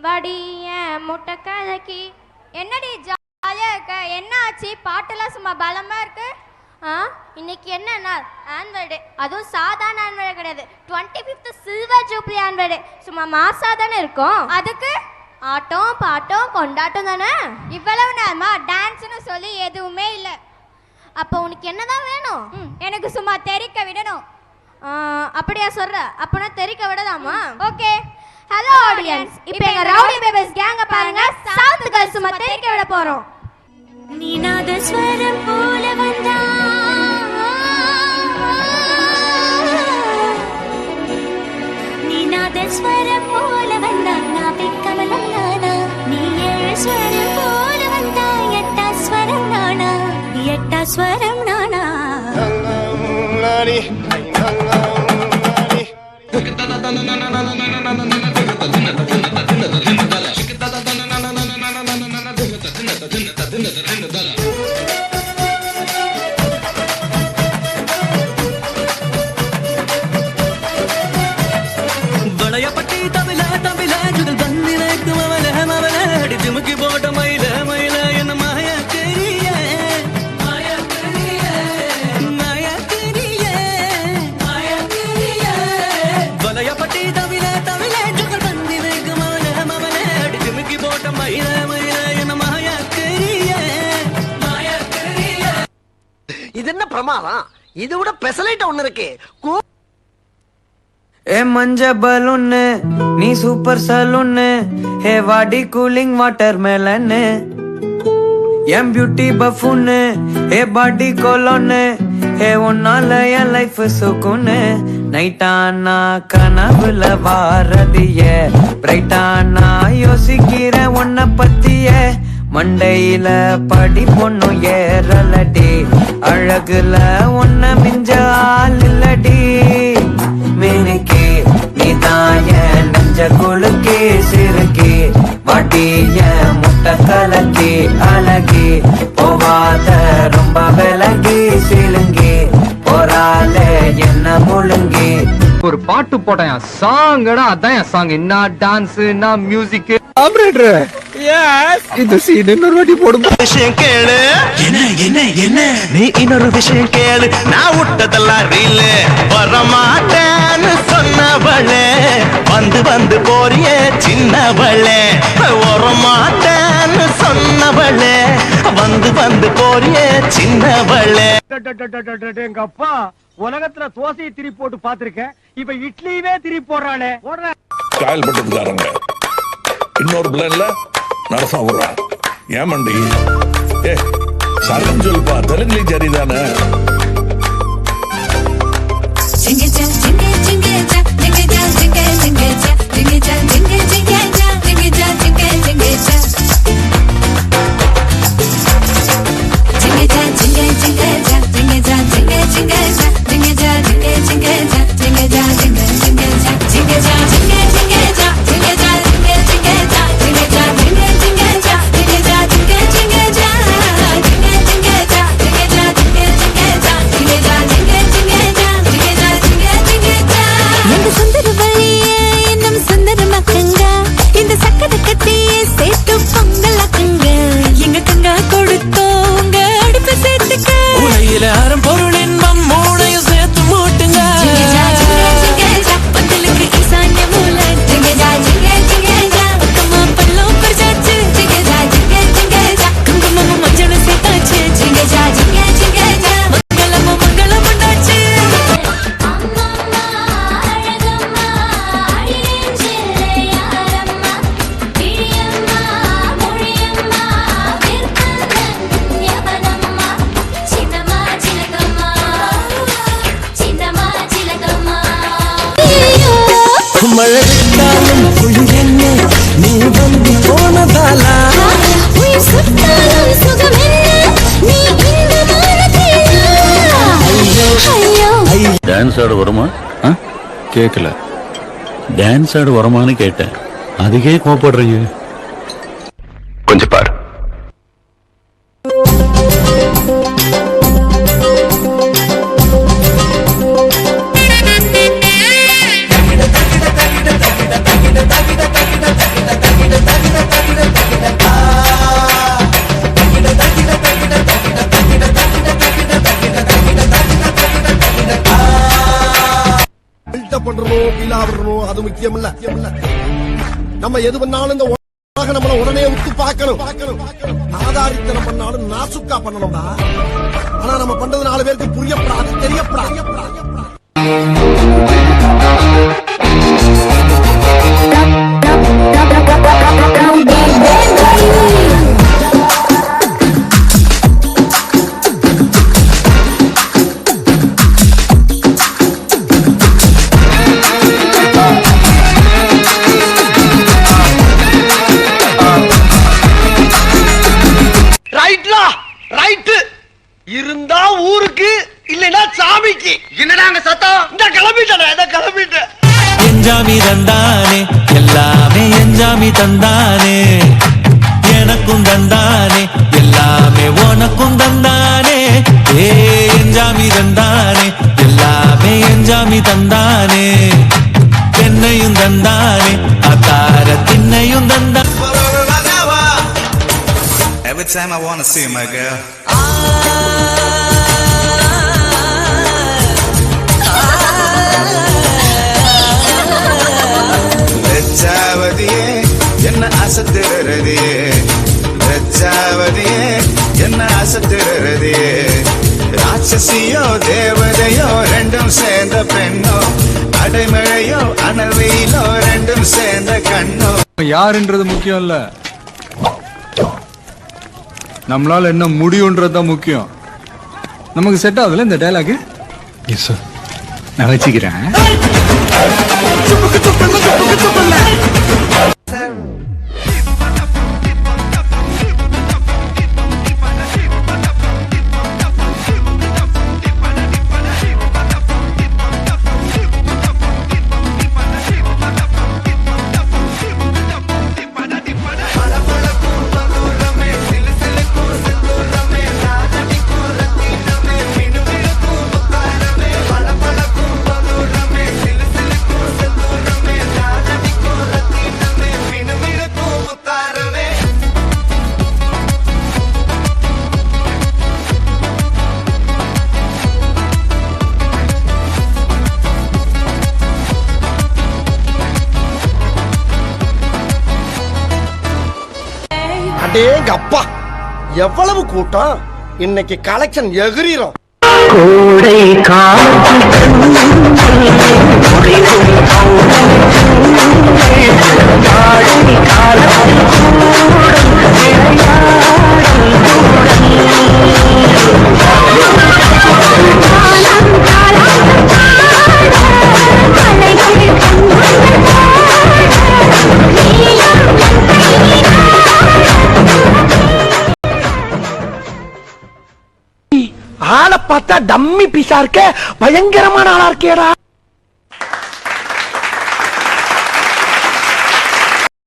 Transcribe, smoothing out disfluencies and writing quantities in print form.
வடிய முட்டை கலக்கி. என்னடி ஜாலியா இருக்க? என்ன ஆச்சு? பாட்டெல்லாம் சும்மா பலமா இருக்கு. இன்னைக்கு என்ன நாள்? Annual day. அதுவும் சாதாரண ஆன்வல் கிடையாது, 25th silver jubilee annual day. சும்மா மாசா தானே இருக்கும். அதுக்கு ஆட்டம் பாட்டம் கொண்டாட்டம் தானே. இவ்வளவு நேரமா டான்ஸ்னு சொல்லி எதுவுமே இல்லை. அப்போ உனக்கு என்னதான் வேணும்? எனக்கு சும்மா தெரிக்க விடணும். அப்படியா சொல்ற? அப்பனா தெரிக்க விடலாமா? ஓகே. ஹலோ ஆடியன்ஸ், இப்போ எங்க ரவுடி பேபிஸ் கேங்க பாருங்க. சவுத் கேர்ள்ஸ் சும்மா தெரிக்க விட போறோம். நீநாத ஸ்வரம் போல வந்தா, நீநாத ஸ்வரம் போல வந்தா, நாபி கமலம் நானா. நீ ஏழு ஸ்வரம் போல வந்தா, எட்டா ஸ்வரம் நானா, எட்டா ஸ்வரம் நானா. இது என்ன பிரமாதம்? இது விட பெசலைட் ஒண்ணு இருக்கு. ஏ மஞ்ச பலூன் நீ சூப்பர் சலூன், ஹே வாடி கூலிங் வாட்டர் மெலன், எம் beauty buffoon, hey body cologne, hey உன்னால என் லைஃப் சுக்குன்னு. நைட்டானா கனவுல வாரதிய, பிரைட்டானா யோசிக்கிற உன்ன பத்திய, மண்டையில படி பொண்ணு ஏறலடி, அழகுல ஒன்ன மிஞ்ச ஆள் இல்லடி. மினுக்கி நீ தாய நெஞ்ச குலுக்கி சிறுக்கி, வாட்டிய முட்டை கலக்கி அழகி, போவாத ரொம்ப விலகி சிலுங்கி, போறாலே என்ன முழுங்கி. ஒரு பாட்டு போட்டேன் சாங்கடா, அதான் என் சாங். என்ன டான்ஸ், என்ன மியூசிக். ஆபரேட்டர் இந்த சீன் இன்னொரு வாட்டி போடும். விஷயம் கேளு. என்ன என்ன என்ன? நீ இன்னொரு விஷயம் கேளு. நான் விட்டதெல்லாம் ரீல். வரமாட்டேன்னு சொன்னவளே, வந்து வந்து போறிய சின்னவளே. வரமாட்டேன்னு சொன்னவளே, வந்து வந்து போறிய சின்னவளே. எங்க அப்பா உலகத்துல தோசையை திரி போட்டு பாத்திருக்கேன், இப்ப இட்லியவே திரி போடுறானே. காயல் பட்டதுக்காரங்க இன்னொரு பிளான்ல நடசா விடுறான். ஏன் மண்டி ஏ சரண் சொல்பா, தெலுங்குலி சரிதானே. மழை விட்டாலும் குளிர் என்ன, நீ வந்து போனதாலா. டான்ஸ் ஆட வருமா? கேட்கல. டான்ஸ் ஆட வருமானு கேட்டேன், அதுக்கே கோபப்படுறீங்க. கொஞ்சம் பாரு. பில்டப் பண்றணும் பீலா விடணும் அது முக்கியம் இல்ல. நம்ம எது பண்ணாலும் இந்த உலக நம்மள உடனே உத்து பார்க்கணும். ஆதாரித்தனம் பண்ணாலும் நாசுக்கா பண்ணணும்டா. ஆனா நம்ம பண்றது 4 பேருக்கு புரியப்படாது, தெரியப்படாது. ரைட்லா ரைட் இருந்தா ஊருக்கு இல்லைன்னா சாமிக்கு. என்னடாங்க சத்தம்? இந்த கிளம்பிட்டேன். எஞ்சாமி தந்தானே எல்லாமே எஞ்சாமி தந்தானே எனக்கும் தந்தானே எல்லாமே உனக்கும் தந்தானே ஏ எஞ்சாமி தந்தானே எல்லாமே எஞ்சாமி தந்தானே தென்னையும் தந்தானே அத்தார திண்ணையும் தந்தானே. Every time I wanna see my girl. வெச்சாவதியே என்ன அசத்துறதியே வெச்சாவதியே என்ன அசத்துறதியே ராட்சசியோ தேவதையோ ரெண்டும் சேர்ந்த பெண்ணோ அடைமழையோ அனல் வெயிலோ ரெண்டும் சேர்ந்த கண்ணோ. யாருன்றது முக்கியம் இல்ல, நம்மளால என்ன முடியும்ன்றதுதான் முக்கியம். நமக்கு செட் ஆகுதுல இந்த டயலாக்? எஸ் சார், நான் வச்சுக்கிறேன். அடேங்க அப்பா, எவ்வளவு கூட்டம்! இன்னைக்கு கலெக்ஷன் எகிரிரும். கோடை ஆளை பார்த்தா டம்மி பீஸா இருக்க, பயங்கரமான ஆளா இருக்கேடா.